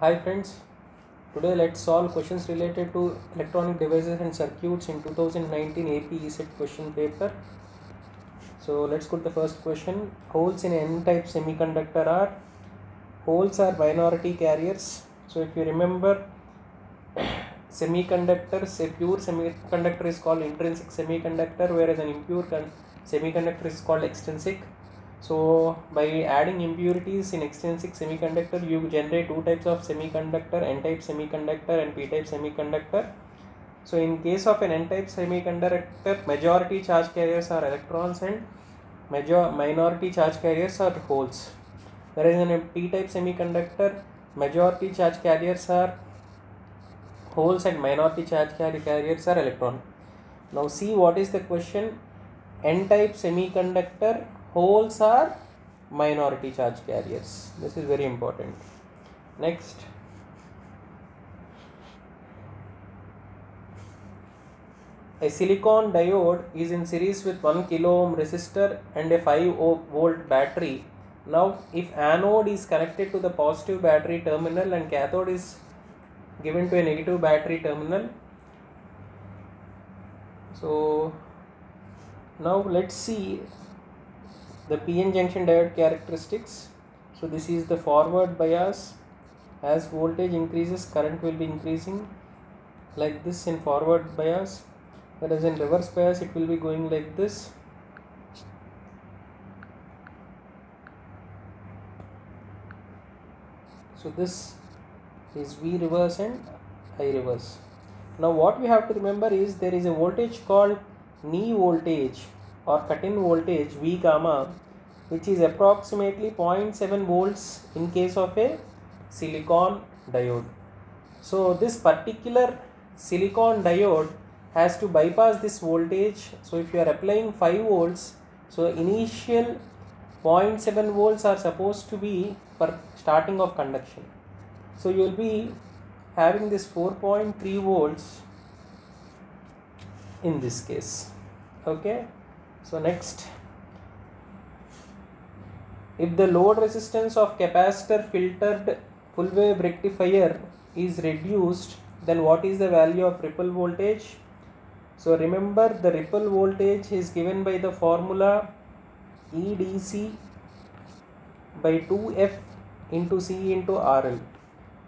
Hi friends, today let's solve questions related to electronic devices and circuits in 2019 AP ECET question paper. So let's go to the first question. Holes in N-type semiconductor are, holes are minority carriers. So if you remember, semiconductors, a pure semiconductor is called intrinsic semiconductor, whereas an impure semiconductor is called extrinsic. So by adding impurities in extrinsic semiconductor, you generate two types of semiconductor, N-type semiconductor and P-type semiconductor. So in case of an N-type semiconductor, majority charge carriers are electrons and minority charge carriers are holes. Whereas in a P-type semiconductor, majority charge carriers are holes and minority charge carriers are electron. Now see what is the question. N-type semiconductor, holes are minority charge carriers. This is very important. Next, a silicon diode is in series with 1 kilo ohm resistor and a 5 volt battery. Now if anode is connected to the positive battery terminal and cathode is given to a negative battery terminal, so now let's see the PN junction diode characteristics. So this is the forward bias. As voltage increases, current will be increasing like this in forward bias, whereas in reverse bias it will be going like this. So this is V reverse and I reverse. Now what we have to remember is there is a voltage called knee voltage or cut-in voltage V gamma, which is approximately 0.7 volts in case of a silicon diode. So this particular silicon diode has to bypass this voltage. So if you are applying 5 volts, so initial 0.7 volts are supposed to be for starting of conduction. So you will be having this 4.3 volts in this case. Okay, so next, if the load resistance of capacitor filtered full wave rectifier is reduced, then what is the value of ripple voltage? So remember, the ripple voltage is given by the formula EDC by 2F into C into RL.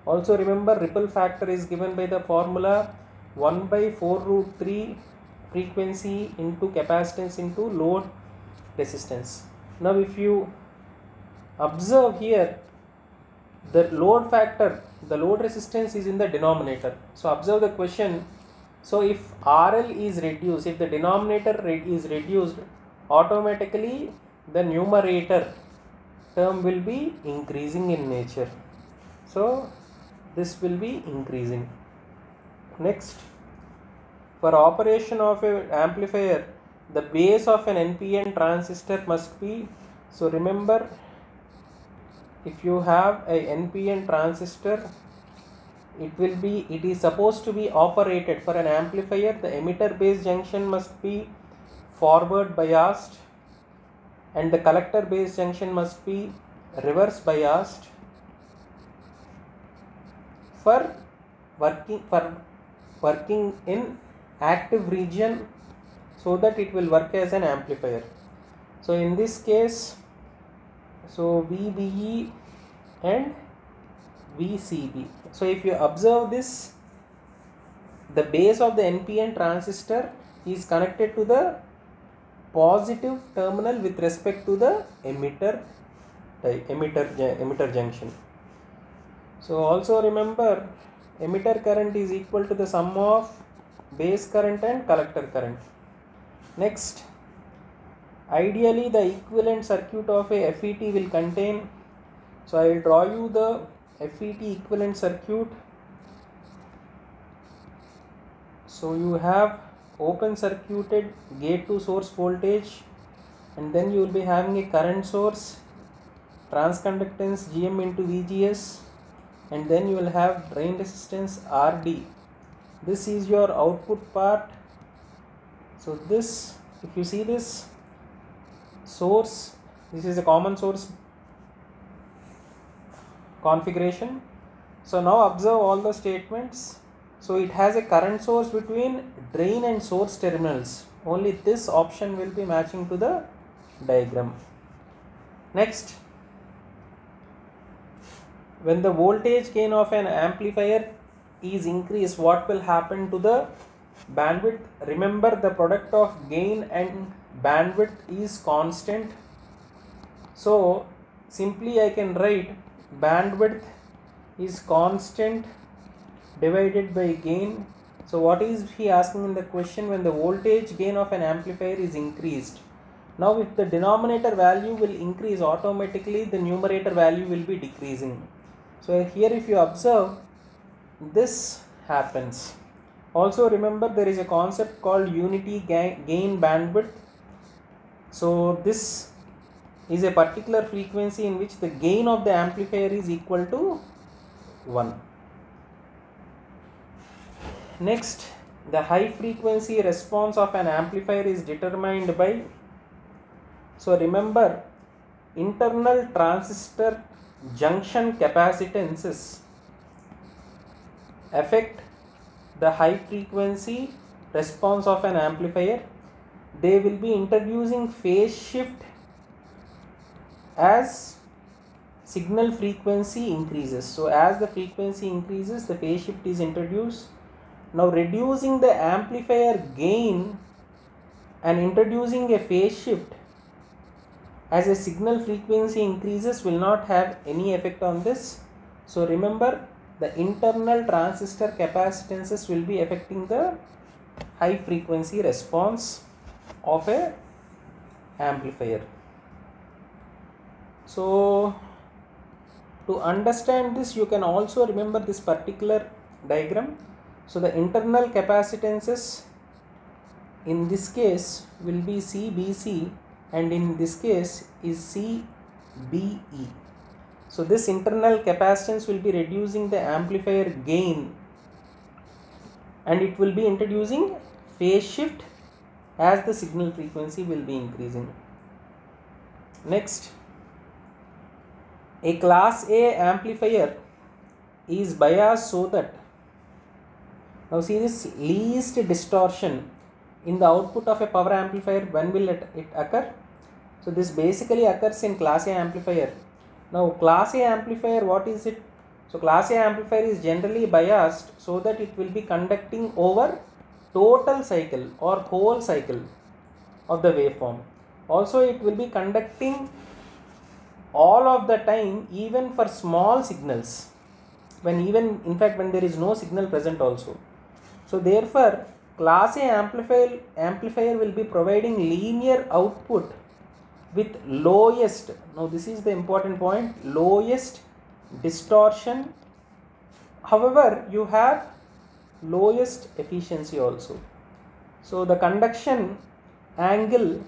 Also remember, ripple factor is given by the formula 1 by 4 root 3 frequency into capacitance into load resistance. Now if you observe here, the load factor, the load resistance is in the denominator. So observe the question. So if RL is reduced, if the denominator is reduced, automatically the numerator term will be increasing in nature. So this will be increasing. Next, for operation of an amplifier, the base of an NPN transistor must be, so remember, if you have a NPN transistor, it is supposed to be operated for an amplifier. The emitter base junction must be forward biased and the collector base junction must be reverse biased for working in active region, so that it will work as an amplifier. So in this case, so VBE and VCB. So if you observe this, the base of the NPN transistor is connected to the positive terminal with respect to the emitter junction. So also remember, emitter current is equal to the sum of base current and collector current. Next, ideally the equivalent circuit of a FET will contain, so I will draw you the FET equivalent circuit. So you have open circuited gate to source voltage, and then you will be having a current source, transconductance GM into VGS, and then you will have drain resistance RD. This is your output part. So this, if you see this source, this is a common source configuration. So now observe all the statements. So it has a current source between drain and source terminals. Only this option will be matching to the diagram. Next, when the voltage gain of an amplifier is increased, what will happen to the bandwidth? Remember, the product of gain and bandwidth is constant. So simply I can write bandwidth is constant divided by gain. So what is he asking in the question? When the voltage gain of an amplifier is increased. Now if the denominator value will increase, automatically the numerator value will be decreasing. So here if you observe, this happens. Also remember, there is a concept called unity gain bandwidth. So this is a particular frequency in which the gain of the amplifier is equal to 1. Next, the high frequency response of an amplifier is determined by, so remember, internal transistor junction capacitances affect the high frequency response of an amplifier. They will be introducing phase shift as signal frequency increases. So as the frequency increases, the phase shift is introduced. Now reducing the amplifier gain and introducing a phase shift as a signal frequency increases will not have any effect on this. So remember, the internal transistor capacitances will be affecting the high frequency response of a amplifier. So to understand this, you can also remember this particular diagram. So the internal capacitances in this case will be CBC, and in this case is CBE. So this internal capacitance will be reducing the amplifier gain, and it will be introducing phase shift as the signal frequency will be increasing. Next, a class A amplifier is biased so that, now see this least distortion in the output of a power amplifier. When will it occur? So this basically occurs in class A amplifier. Now class A amplifier, what is it? So class A amplifier is generally biased so that it will be conducting over total cycle or whole cycle of the waveform. Also it will be conducting all of the time, even for small signals, when there is no signal present also. So therefore class A amplifier will be providing linear output with lowest, now this is the important point, lowest distortion. However, you have lowest efficiency also. So the conduction angle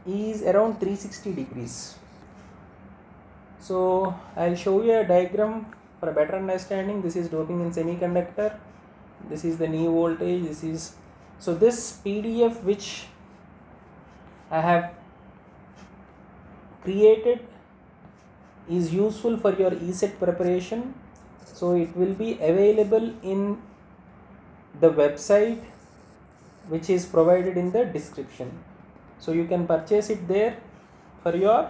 is around 360 degrees. So I'll show you a diagram for a better understanding. This is doping in semiconductor. This is the knee voltage. This is, so this PDF which I have created is useful for your ESET preparation. So it will be available in the website which is provided in the description. So you can purchase it there for your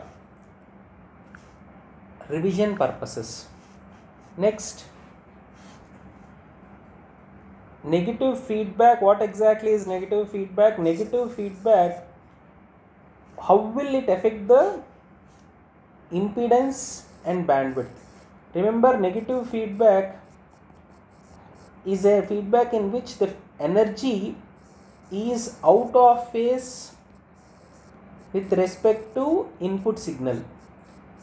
revision purposes. Next, negative feedback. What exactly is negative feedback? Negative feedback, how will it affect the impedance and bandwidth? Remember, negative feedback is a feedback in which the energy is out of phase with respect to input signal.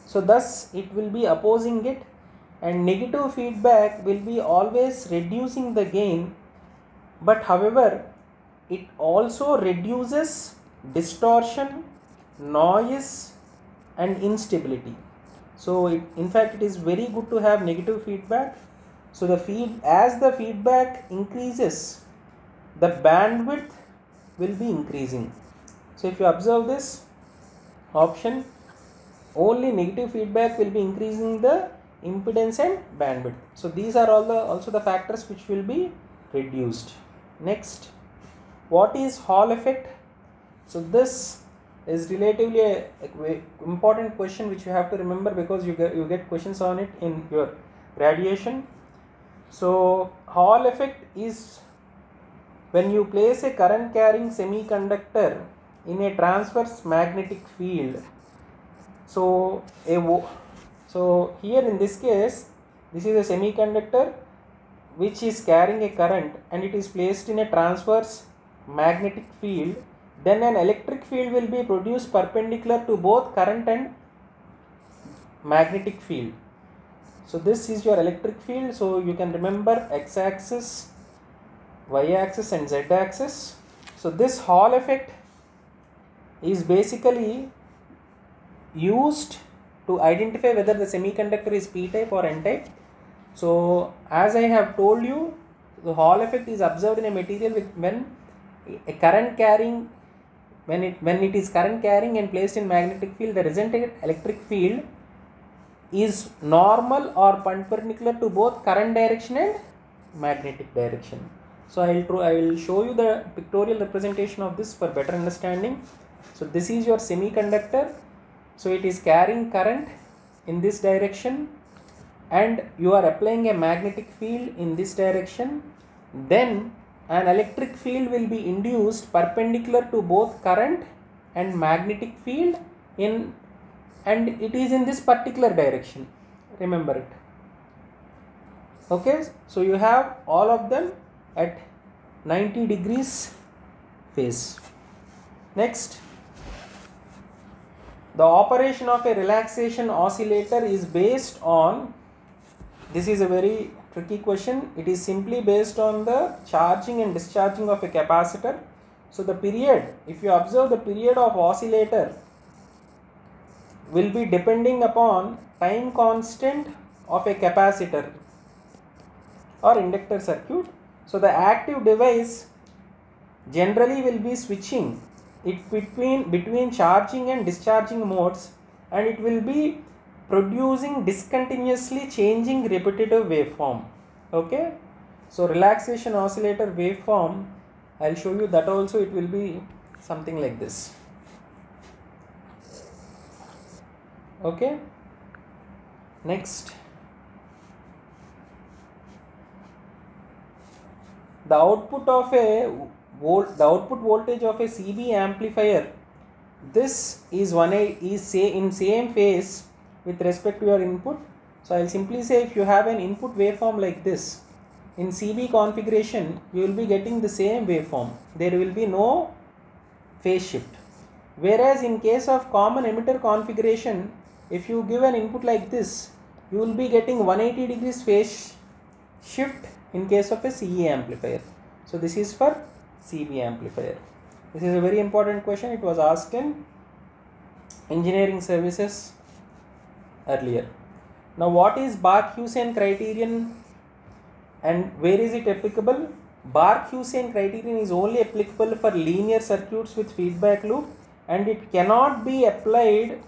So thus it will be opposing it, and negative feedback will be always reducing the gain, but however it also reduces distortion, noise and instability. So in fact it is very good to have negative feedback. So as the feedback increases, the bandwidth will be increasing. So if you observe this option, only negative feedback will be increasing the impedance and bandwidth. So these are all also the factors which will be reduced. Next, what is Hall effect? So this is relatively a important question which you have to remember, because you get questions on it in your graduation. So Hall effect is when you place a current carrying semiconductor in a transverse magnetic field. So here in this case, this is a semiconductor which is carrying a current and it is placed in a transverse magnetic field. Then an electric field will be produced perpendicular to both current and magnetic field. So this is your electric field. So you can remember x-axis, y-axis and z-axis. So this Hall effect is basically used to identify whether the semiconductor is p-type or n-type. So as I have told you, the Hall effect is observed in a material when it is current carrying and placed in magnetic field, the resultant electric field is normal or perpendicular to both current direction and magnetic direction. So I will show you the pictorial representation of this for better understanding. So this is your semiconductor. So it is carrying current in this direction and you are applying a magnetic field in this direction. Then an electric field will be induced perpendicular to both current and magnetic field and it is in this particular direction. Remember it. Okay, so you have all of them at 90 degrees phase. Next, the operation of a relaxation oscillator is based on, this is a very tricky question, it is simply based on the charging and discharging of a capacitor. So the period, if you observe, the period of oscillator will be depending upon time constant of a capacitor or inductor circuit. So the active device generally will be switching it between charging and discharging modes, and it will be producing discontinuously changing repetitive waveform. Okay, so relaxation oscillator waveform, I'll show you that also. It will be something like this. Okay, next, the output voltage of a CB amplifier, this is in same phase with respect to your input. So I will simply say, if you have an input waveform like this, in CB configuration you will be getting the same waveform, there will be no phase shift. Whereas in case of common emitter configuration, if you give an input like this, you will be getting 180 degrees phase shift in case of a CE amplifier. So this is for CB amplifier. This is a very important question. It was asked in engineering services earlier. Now what is Bark-Hussein criterion and where is it applicable? Bark-Hussein criterion is only applicable for linear circuits with feedback loop, and it cannot be applied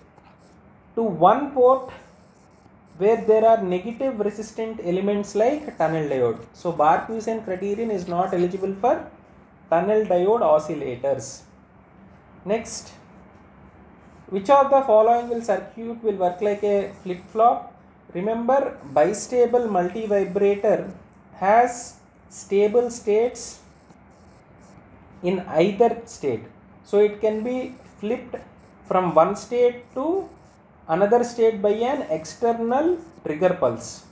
to one port where there are negative resistant elements like tunnel diode. So Bark-Hussein criterion is not eligible for tunnel diode oscillators. Next, which of the following circuit will work like a flip-flop? Remember, bistable multivibrator has stable states in either state. So it can be flipped from one state to another state by an external trigger pulse.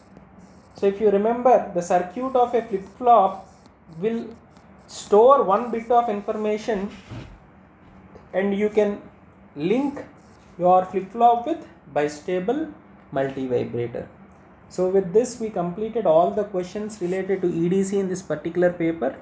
So if you remember, the circuit of a flip-flop will store one bit of information and you can link your flip-flop with bistable multivibrator. So with this we completed all the questions related to EDC in this particular paper.